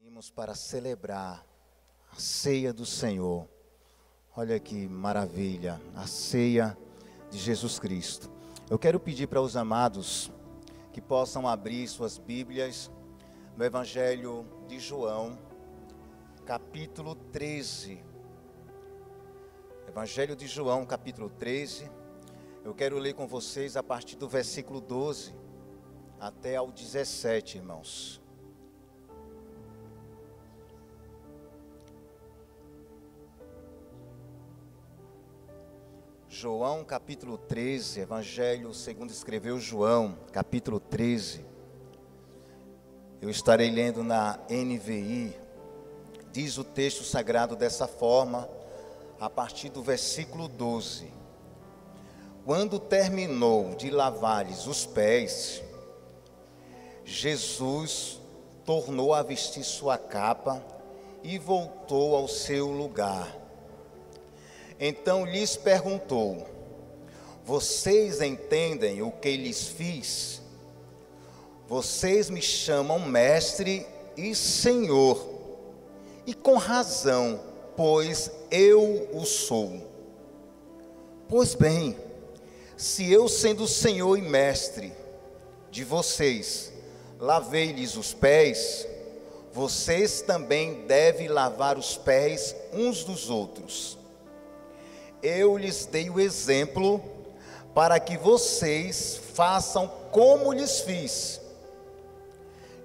Unimos para celebrar a ceia do Senhor. Olha que maravilha, a ceia de Jesus Cristo. Eu quero pedir para os amados que possam abrir suas Bíblias no Evangelho de João, capítulo 13. Evangelho de João, capítulo 13. Eu quero ler com vocês a partir do versículo 12 até ao 17, irmãos. João capítulo 13, Evangelho segundo escreveu João, capítulo 13. Eu estarei lendo na NVI. Diz o texto sagrado dessa forma, a partir do versículo 12. Quando terminou de lavar-lhes os pés, Jesus tornou a vestir sua capa e voltou ao seu lugar. Então lhes perguntou: vocês entendem o que lhes fiz? Vocês me chamam mestre e senhor, e com razão, pois eu o sou. Pois bem, se eu, sendo senhor e mestre de vocês, lavei-lhes os pés, vocês também devem lavar os pés uns dos outros. Eu lhes dei o exemplo para que vocês façam como lhes fiz.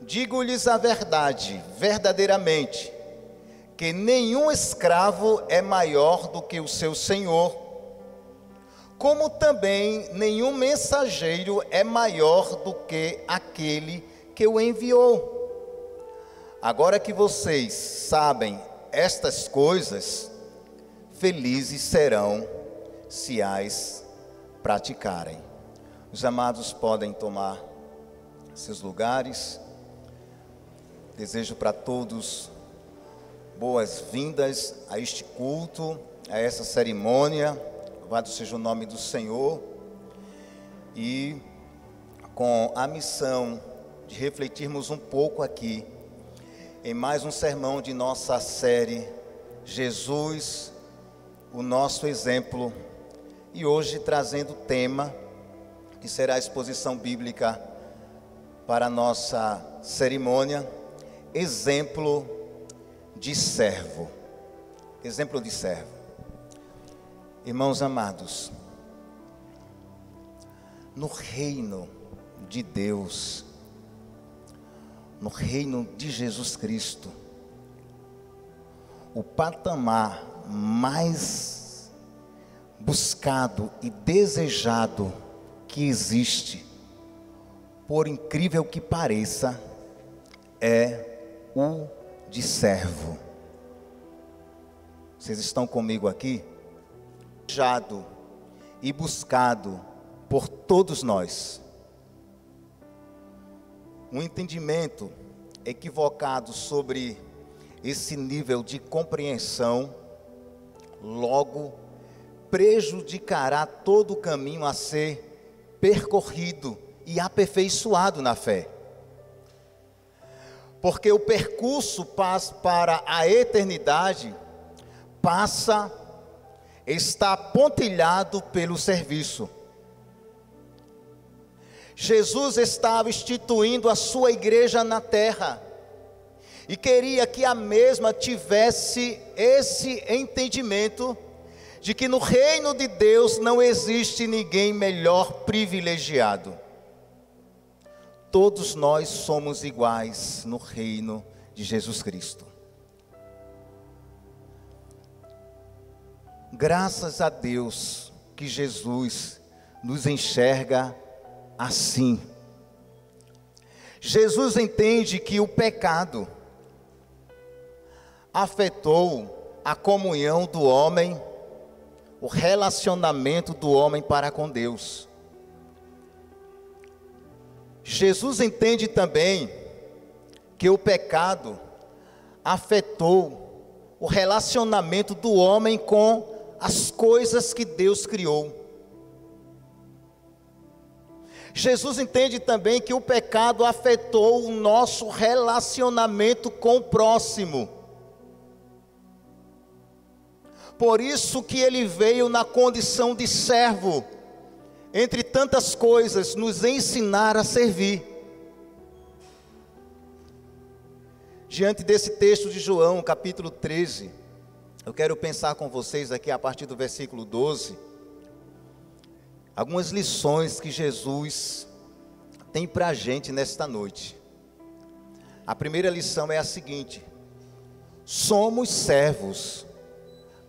Digo-lhes a verdade, verdadeiramente, que nenhum escravo é maior do que o seu senhor, como também nenhum mensageiro é maior do que aquele que o enviou. Agora que vocês sabem estas coisas, felizes serão se as praticarem. Os amados podem tomar seus lugares. Desejo para todos boas-vindas a este culto, a essa cerimônia. Louvado seja o nome do Senhor. E com a missão de refletirmos um pouco aqui em mais um sermão de nossa série Jesus, o nosso exemplo, e hoje trazendo o tema que será a exposição bíblica para a nossa cerimônia, exemplo de servo. Exemplo de servo. Irmãos amados, no reino de Deus, no reino de Jesus Cristo, o patamar mais buscado e desejado que existe, por incrível que pareça, é o de servo. Vocês estão comigo aqui? Desejado e buscado por todos nós. Um entendimento equivocado sobre esse nível de compreensão, logo prejudicará todo o caminho a ser percorrido e aperfeiçoado na fé. Porque o percurso para a eternidade está pontilhado pelo serviço. Jesus estava instituindo a sua igreja na terra e queria que a mesma tivesse esse entendimento de que no reino de Deus não existe ninguém melhor privilegiado. Todos nós somos iguais no reino de Jesus Cristo. Graças a Deus que Jesus nos enxerga assim. Jesus entende que o pecado afetou a comunhão do homem, o relacionamento do homem para com Deus. Jesus entende também que o pecado afetou o relacionamento do homem com as coisas que Deus criou. Jesus entende também que o pecado afetou o nosso relacionamento com o próximo. Por isso que ele veio na condição de servo, entre tantas coisas, nos ensinar a servir. Diante desse texto de João, capítulo 13, eu quero pensar com vocês aqui a partir do versículo 12, algumas lições que Jesus tem para a gente nesta noite. A primeira lição é a seguinte: somos servos,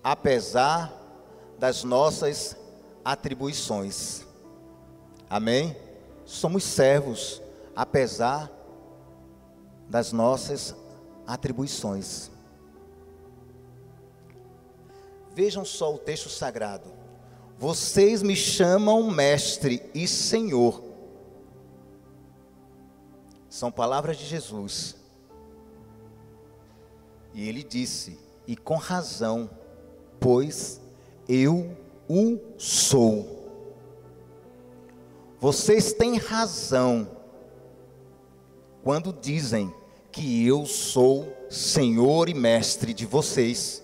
apesar das nossas atribuições. Amém? Somos servos, apesar das nossas atribuições. Vejam só o texto sagrado: vocês me chamam mestre e senhor. São palavras de Jesus. E ele disse, e com razão, pois eu o sou. Vocês têm razão quando dizem que eu sou senhor e mestre de vocês.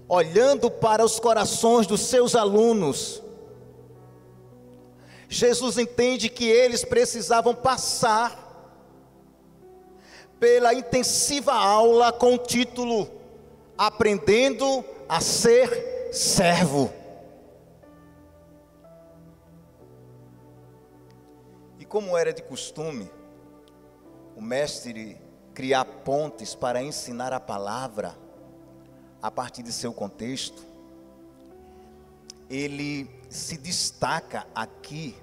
Olhando para os corações dos seus alunos, Jesus entende que eles precisavam passar pela intensiva aula com o título Aprendendo a Ser Servo. E como era de costume, o mestre criar pontes para ensinar a palavra a partir de seu contexto, ele se destaca aqui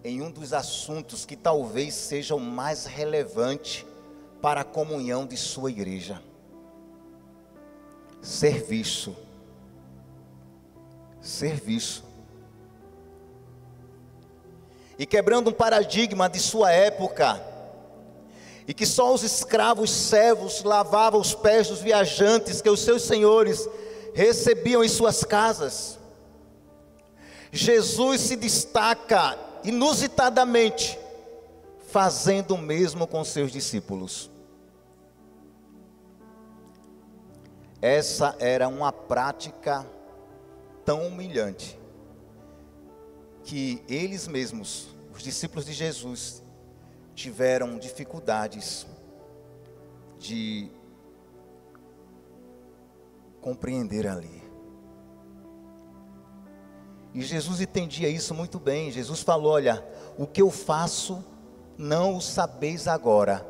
em um dos assuntos que talvez seja o mais relevante para a comunhão de sua igreja: serviço. Serviço. E quebrando um paradigma de sua época, e que só os escravos servos lavavam os pés dos viajantes que os seus senhores recebiam em suas casas, Jesus se destaca inusitadamente, fazendo o mesmo com seus discípulos. Essa era uma prática tão humilhante, que eles mesmos, os discípulos de Jesus, tiveram dificuldades de compreender ali. E Jesus entendia isso muito bem. Jesus falou: olha, o que eu faço não o sabeis agora.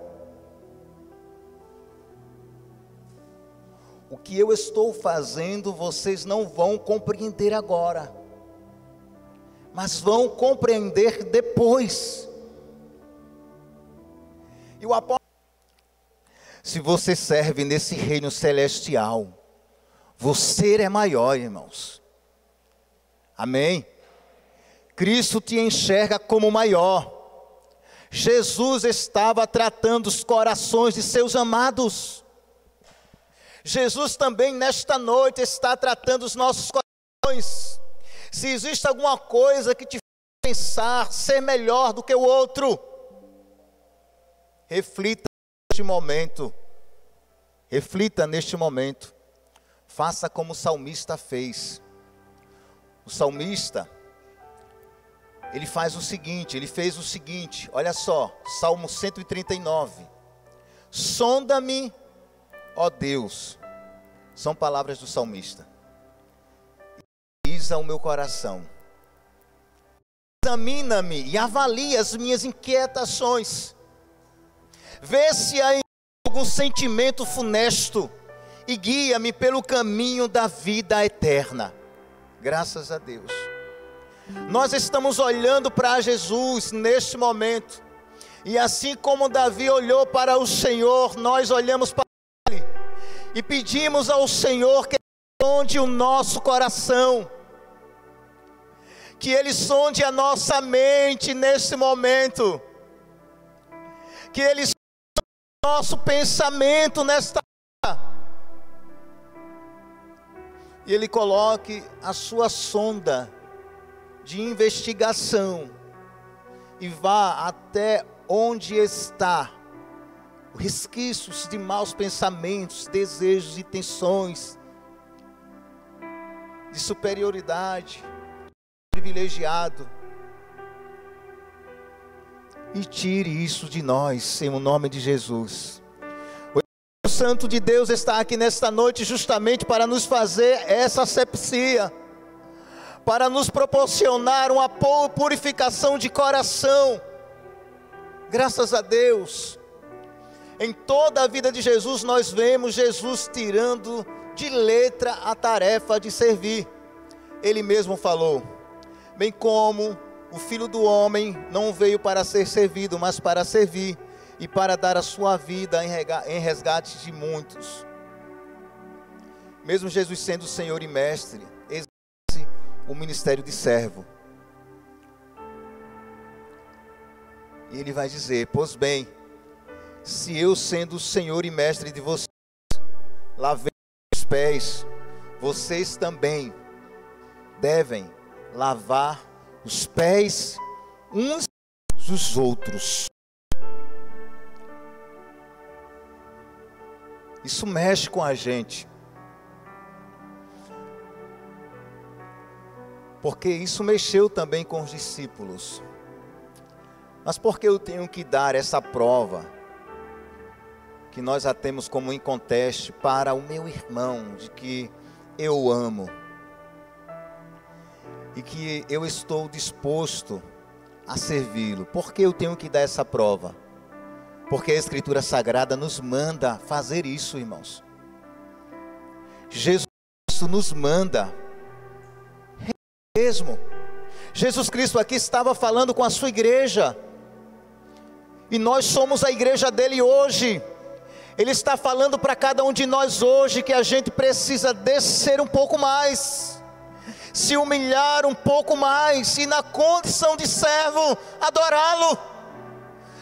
O que eu estou fazendo vocês não vão compreender agora, mas vão compreender depois. E o apóstolo: se você serve nesse reino celestial, você é maior, irmãos. Amém? Cristo te enxerga como maior. Jesus estava tratando os corações de seus amados. Jesus também nesta noite está tratando os nossos corações. Se existe alguma coisa que te faz pensar ser melhor do que o outro, reflita neste momento. Reflita neste momento. Faça como o salmista fez. O salmista, ele fez o seguinte, olha só, Salmo 139. Sonda-me, ó Deus, são palavras do salmista, analisa o meu coração, examina-me e avalia as minhas inquietações, vê se há em algum sentimento funesto e guia-me pelo caminho da vida eterna. Graças a Deus. Nós estamos olhando para Jesus neste momento, e assim como Davi olhou para o Senhor, nós olhamos para Ele e pedimos ao Senhor que Ele sonde o nosso coração, que Ele sonde a nossa mente neste momento, que Ele sonde o nosso pensamento nesta hora, e Ele coloque a sua sonda de investigação e vá até onde está resquícios de maus pensamentos, desejos, intenções de superioridade, privilegiado, e tire isso de nós, em nome de Jesus. O Espírito Santo de Deus está aqui nesta noite justamente para nos fazer essa asepsia, para nos proporcionar uma purificação de coração. Graças a Deus, em toda a vida de Jesus nós vemos Jesus tirando de letra a tarefa de servir. Ele mesmo falou: bem como o Filho do Homem não veio para ser servido, mas para servir e para dar a sua vida em resgate de muitos. Mesmo Jesus sendo Senhor e Mestre, exerce o ministério de servo. E ele vai dizer: pois bem, se eu sendo Senhor e Mestre de vocês, lavei os pés, vocês também devem lavar os pés uns dos outros. Isso mexe com a gente, porque isso mexeu também com os discípulos. Mas por que eu tenho que dar essa prova, que nós a temos como inconteste, para o meu irmão, de que eu amo e que eu estou disposto a servi-lo? Por que eu tenho que dar essa prova? Porque a Escritura Sagrada nos manda fazer isso, irmãos. Jesus nos manda mesmo. Jesus Cristo aqui estava falando com a sua igreja, e nós somos a igreja dele hoje. Ele está falando para cada um de nós hoje que a gente precisa descer um pouco mais, se humilhar um pouco mais, e na condição de servo, adorá-lo.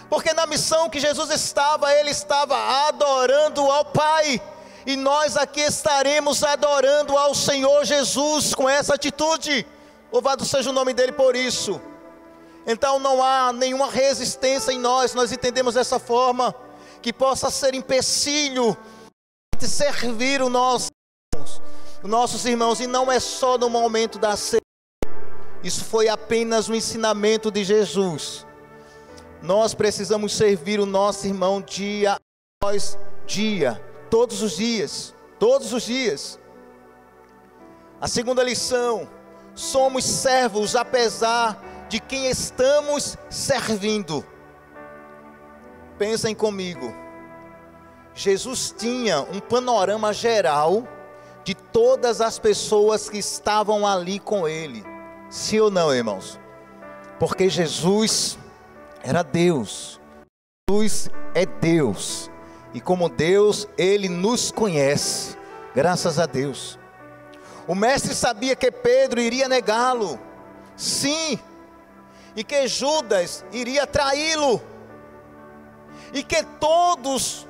Porque na missão que Jesus estava, ele estava adorando ao Pai, e nós aqui estaremos adorando ao Senhor Jesus com essa atitude. Louvado seja o nome dele por isso. Então não há nenhuma resistência em nós entendemos dessa forma, que possa ser empecilho de servir os nossos irmãos. E não é só no momento da ceia, isso foi apenas um ensinamento de Jesus. Nós precisamos servir o nosso irmão dia após dia, todos os dias, todos os dias. A segunda lição: somos servos apesar de quem estamos servindo. Pensem comigo, Jesus tinha um panorama geral de todas as pessoas que estavam ali com ele, sim ou não, irmãos? Porque Jesus era Deus, Jesus é Deus, e como Deus, ele nos conhece, graças a Deus. O mestre sabia que Pedro iria negá-lo, sim, e que Judas iria traí-lo, e que todos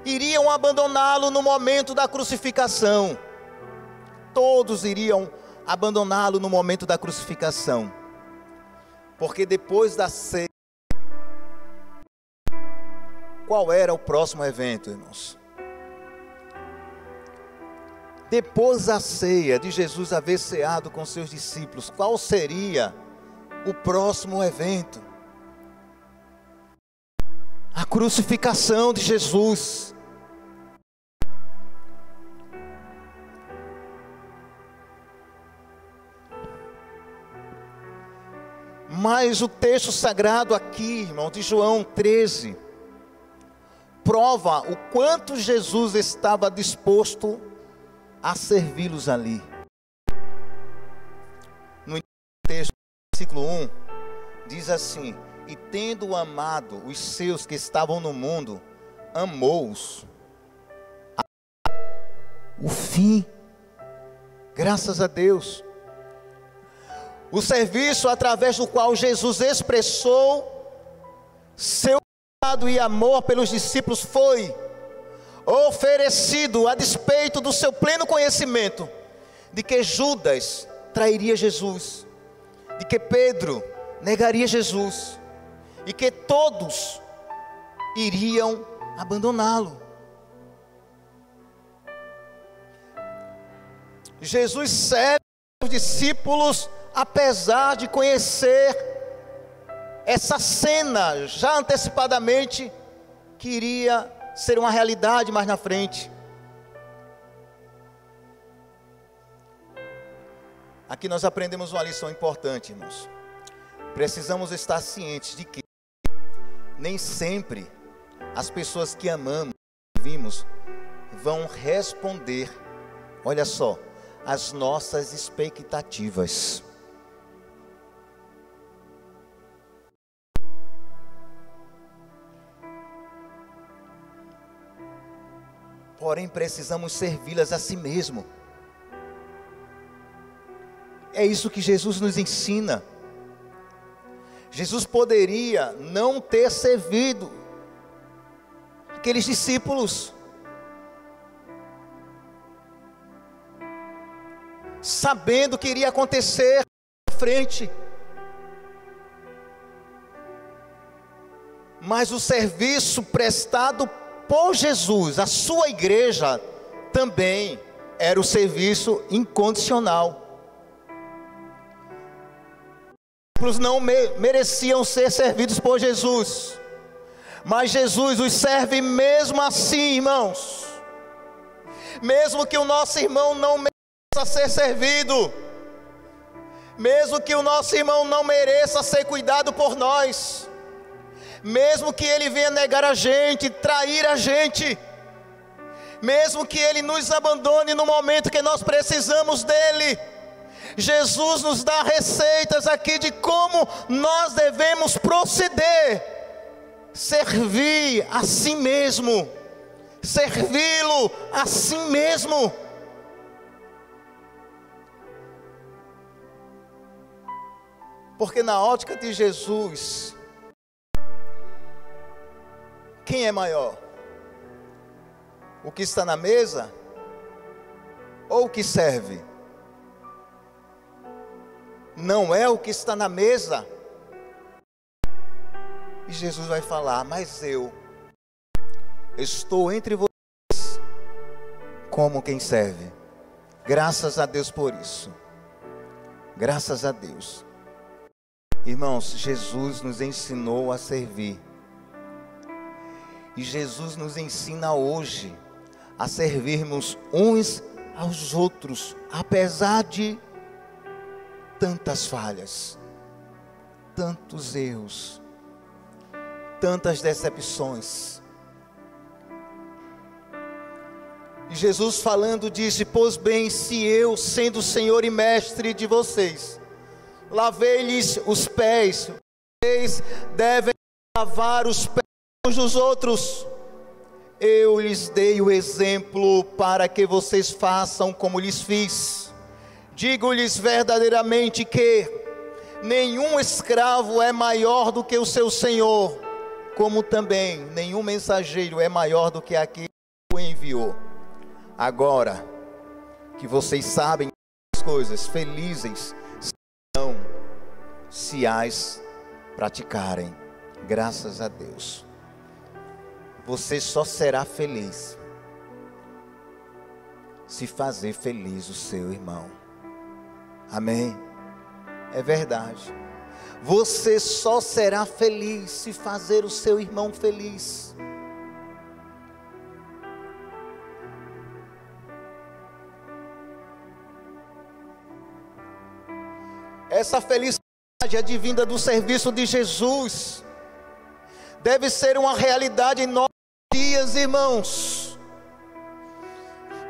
iriam abandoná-lo no momento da crucificação. Todos iriam abandoná-lo no momento da crucificação. Porque depois da ceia, qual era o próximo evento, irmãos? Depois da ceia, de Jesus haver ceado com seus discípulos, qual seria o próximo evento? A crucificação de Jesus. Mas o texto sagrado aqui, irmão, de João 13, prova o quanto Jesus estava disposto a servi-los ali. No texto, versículo 1, diz assim: e tendo amado os seus que estavam no mundo, amou-os o fim. Graças a Deus. O serviço através do qual Jesus expressou seu cuidado e amor pelos discípulos foi oferecido a despeito do seu pleno conhecimento de que Judas trairia Jesus, de que Pedro negaria Jesus e que todos iriam abandoná-lo. Jesus serve os discípulos apesar de conhecer essa cena já antecipadamente que iria ser uma realidade mais na frente. Aqui nós aprendemos uma lição importante, irmãos. Precisamos estar cientes de que nem sempre as pessoas que amamos e vimos vão responder, olha só, às nossas expectativas. Porém, precisamos servi-las a si mesmo. É isso que Jesus nos ensina. Jesus poderia não ter servido aqueles discípulos, sabendo o que iria acontecer à frente. Mas o serviço prestado por Jesus, a sua igreja, também era o serviço incondicional. Os discípulos não mereciam ser servidos por Jesus, mas Jesus os serve mesmo assim, irmãos. Mesmo que o nosso irmão não mereça ser servido, mesmo que o nosso irmão não mereça ser cuidado por nós, mesmo que ele venha negar a gente, trair a gente, mesmo que ele nos abandone no momento que nós precisamos dele, Jesus nos dá receitas aqui de como nós devemos proceder, servir a si mesmo, servi-lo a si mesmo. Porque na ótica de Jesus, quem é maior? O que está na mesa ou o que serve? Não é o que está na mesa. E Jesus vai falar: mas eu estou entre vocês como quem serve. Graças a Deus por isso. Graças a Deus. Irmãos, Jesus nos ensinou a servir. E Jesus nos ensina hoje a servirmos uns aos outros, apesar de tantas falhas, tantos erros, tantas decepções. E Jesus falando disse: pois bem, se eu, sendo Senhor e Mestre de vocês, lavei-lhes os pés, vocês devem lavar os pés uns dos outros. Eu lhes dei o exemplo para que vocês façam como lhes fiz. Digo-lhes verdadeiramente que nenhum escravo é maior do que o seu senhor, como também nenhum mensageiro é maior do que aquele que o enviou. Agora que vocês sabem as coisas, felizes serão se as praticarem. Graças a Deus. Você só será feliz se fazer feliz o seu irmão. Amém? É verdade. Você só será feliz se fazer o seu irmão feliz. Essa felicidade advinda do serviço de Jesus deve ser uma realidade em nossos dias, irmãos.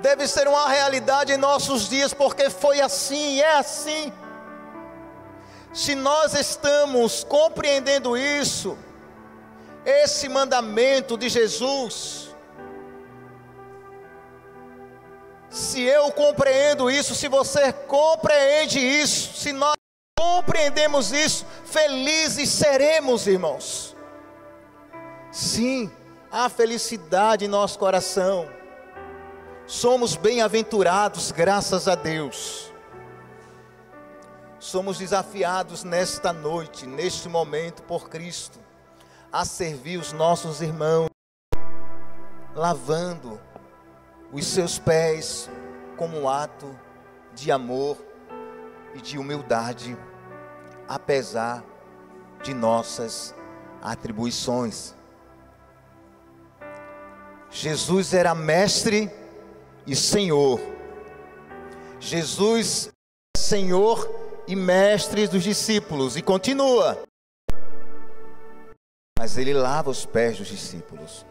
Deve ser uma realidade em nossos dias, porque foi assim, é assim. Se nós estamos compreendendo isso, esse mandamento de Jesus, se eu compreendo isso, se você compreende isso, se nós compreendemos isso, felizes seremos, irmãos. Sim, há felicidade em nosso coração. Somos bem-aventurados, graças a Deus. somos desafiados nesta noite, neste momento, por Cristo, a servir os nossos irmãos, lavando os seus pés como um ato de amor e de humildade, apesar de nossas atribuições. Jesus era mestre e Senhor. Jesus é Senhor e mestre dos discípulos, e continua. Mas ele lava os pés dos discípulos.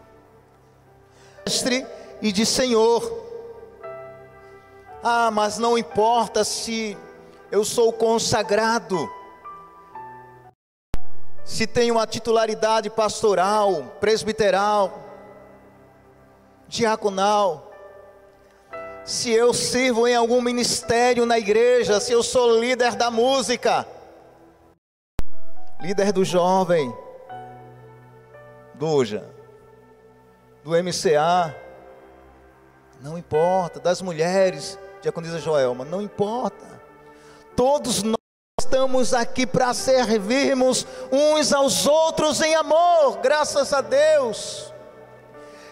Mestre e de Senhor. Ah, mas não importa se eu sou consagrado, se tenho uma titularidade pastoral, presbiteral, diaconal, se eu sirvo em algum ministério na igreja, se eu sou líder da música, líder do jovem, do OJA, do MCA, não importa, das mulheres, diaconisa Joelma, não importa. Todos nós estamos aqui para servirmos uns aos outros em amor, graças a Deus.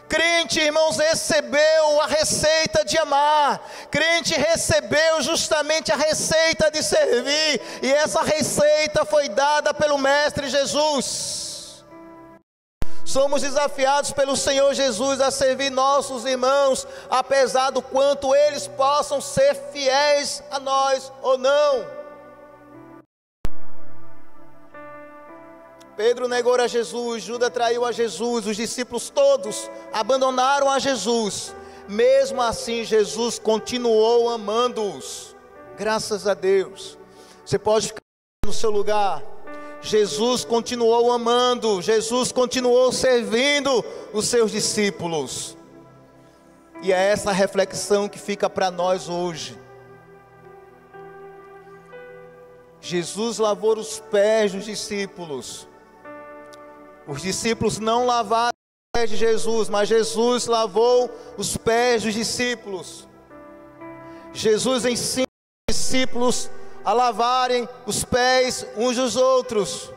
Crente, irmãos, recebeu a receita de amar. Crente recebeu justamente a receita de servir. E essa receita foi dada pelo Mestre Jesus. Somos desafiados pelo Senhor Jesus a servir nossos irmãos, apesar do quanto eles possam ser fiéis a nós ou não. Pedro negou a Jesus, Judas traiu a Jesus, os discípulos todos abandonaram a Jesus. Mesmo assim, Jesus continuou amando-os. Graças a Deus. Você pode ficar no seu lugar. Jesus continuou amando, Jesus continuou servindo os seus discípulos. E é essa reflexão que fica para nós hoje. Jesus lavou os pés dos discípulos. Os discípulos não lavaram os pés de Jesus, mas Jesus lavou os pés dos discípulos. Jesus ensina os discípulos a lavarem os pés uns dos outros.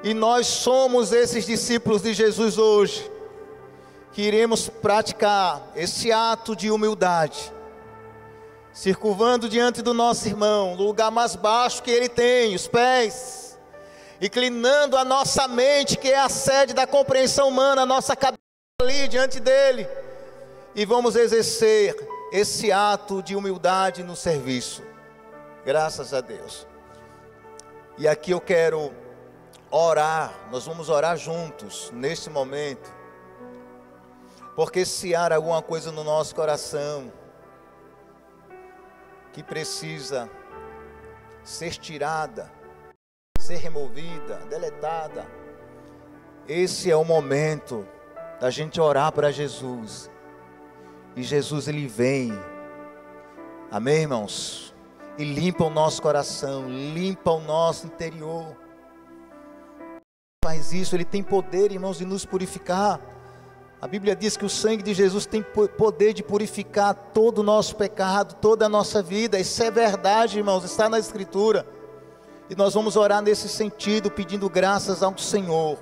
E nós somos esses discípulos de Jesus hoje, que iremos praticar esse ato de humildade, circulando diante do nosso irmão, no lugar mais baixo que ele tem, os pés, inclinando a nossa mente, que é a sede da compreensão humana, a nossa cabeça ali diante dele, e vamos exercer esse ato de humildade no serviço, graças a Deus. E aqui eu quero orar, nós vamos orar juntos, neste momento, porque se há alguma coisa no nosso coração, que precisa ser tirada, ser removida, deletada, esse é o momento da gente orar para Jesus. E Jesus, ele vem, amém, irmãos? E limpa o nosso coração, limpa o nosso interior. Faz isso, ele tem poder, irmãos, de nos purificar. A Bíblia diz que o sangue de Jesus tem poder de purificar todo o nosso pecado, toda a nossa vida. Isso é verdade, irmãos, está na Escritura. E nós vamos orar nesse sentido, pedindo graças ao Senhor,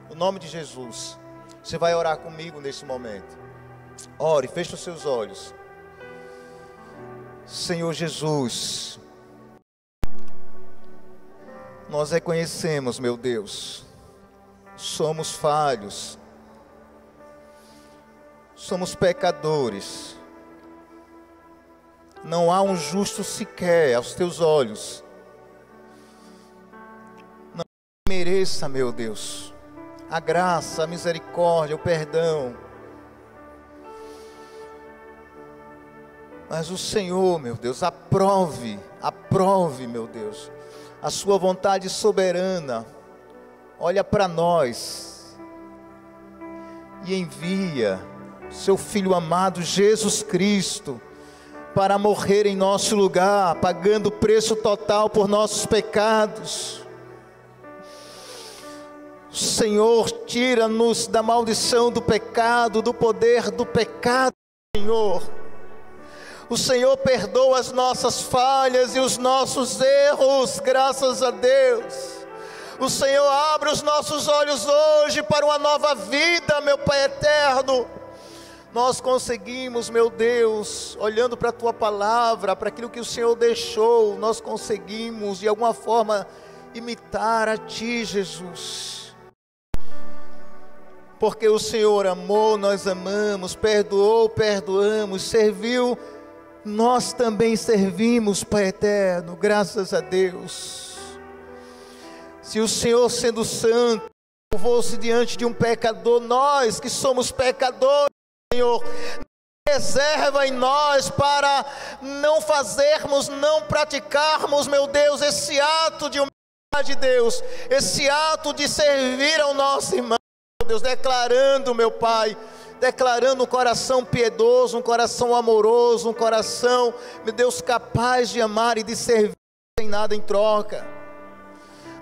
no nome de Jesus. Você vai orar comigo nesse momento. Ore, feche os seus olhos. Senhor Jesus, nós reconhecemos, meu Deus, somos falhos, somos pecadores. Não há um justo sequer aos teus olhos. Não mereça, meu Deus, a graça, a misericórdia, o perdão. Mas o Senhor, meu Deus, aprove, meu Deus, a sua vontade soberana. Olha para nós e envia seu Filho amado Jesus Cristo para morrer em nosso lugar, pagando o preço total por nossos pecados. Senhor, tira-nos da maldição do pecado, do poder do pecado, Senhor. O Senhor perdoa as nossas falhas e os nossos erros, graças a Deus. O Senhor abre os nossos olhos hoje para uma nova vida, meu Pai eterno. Nós conseguimos, meu Deus, olhando para a Tua palavra, para aquilo que o Senhor deixou, nós conseguimos de alguma forma imitar a Ti, Jesus. Porque o Senhor amou, nós amamos, perdoou, perdoamos, serviu, nós também servimos, Pai eterno, graças a Deus. Se o Senhor, sendo santo, curvou-se diante de um pecador, nós que somos pecadores, Senhor, reserva em nós para não fazermos, não praticarmos, meu Deus, esse ato de humildade, Deus, esse ato de servir ao nosso irmão, meu Deus, declarando, meu Pai, declarando um coração piedoso, um coração amoroso, um coração, meu Deus, capaz de amar e de servir sem nada em troca.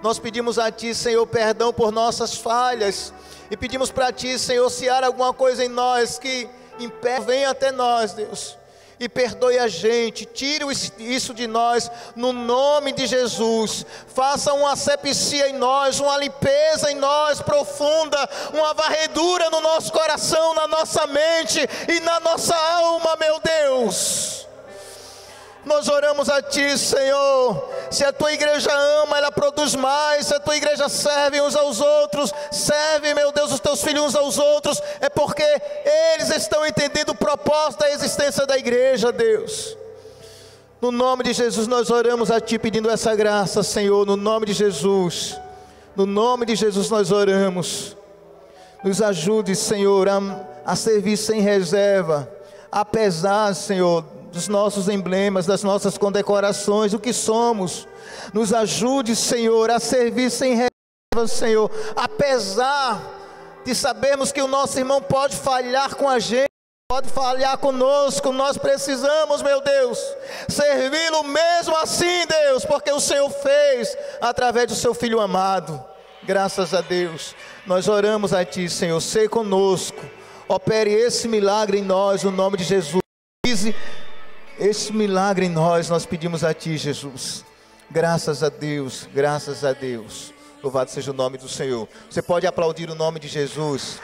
Nós pedimos a Ti, Senhor, perdão por nossas falhas, e pedimos para Ti, Senhor, se há alguma coisa em nós que impede, venha até nós, Deus, e perdoe a gente, tire isso de nós, no nome de Jesus. Faça uma asepsia em nós, uma limpeza em nós profunda, uma varredura no nosso coração, na nossa mente e na nossa alma, meu Deus. Nós oramos a Ti, Senhor. Se a Tua igreja ama, ela produz mais. Se a Tua igreja serve uns aos outros, serve, meu Deus, os Teus filhos uns aos outros, é porque eles estão entendendo o propósito da existência da igreja, Deus. No nome de Jesus nós oramos a Ti pedindo essa graça, Senhor, no nome de Jesus. No nome de Jesus nós oramos. Nos ajude, Senhor, a servir sem reserva, apesar, Senhor, dos nossos emblemas, das nossas condecorações, o que somos. Nos ajude, Senhor, a servir sem reserva, Senhor, apesar de sabermos que o nosso irmão pode falhar com a gente, pode falhar conosco. Nós precisamos, meu Deus, servi-lo mesmo assim, Deus, porque o Senhor fez através do seu Filho amado. Graças a Deus, nós oramos a Ti, Senhor, sê conosco, opere esse milagre em nós, no nome de Jesus. Esse milagre em nós pedimos a Ti, Jesus. Graças a Deus, graças a Deus. Louvado seja o nome do Senhor. Você pode aplaudir o nome de Jesus.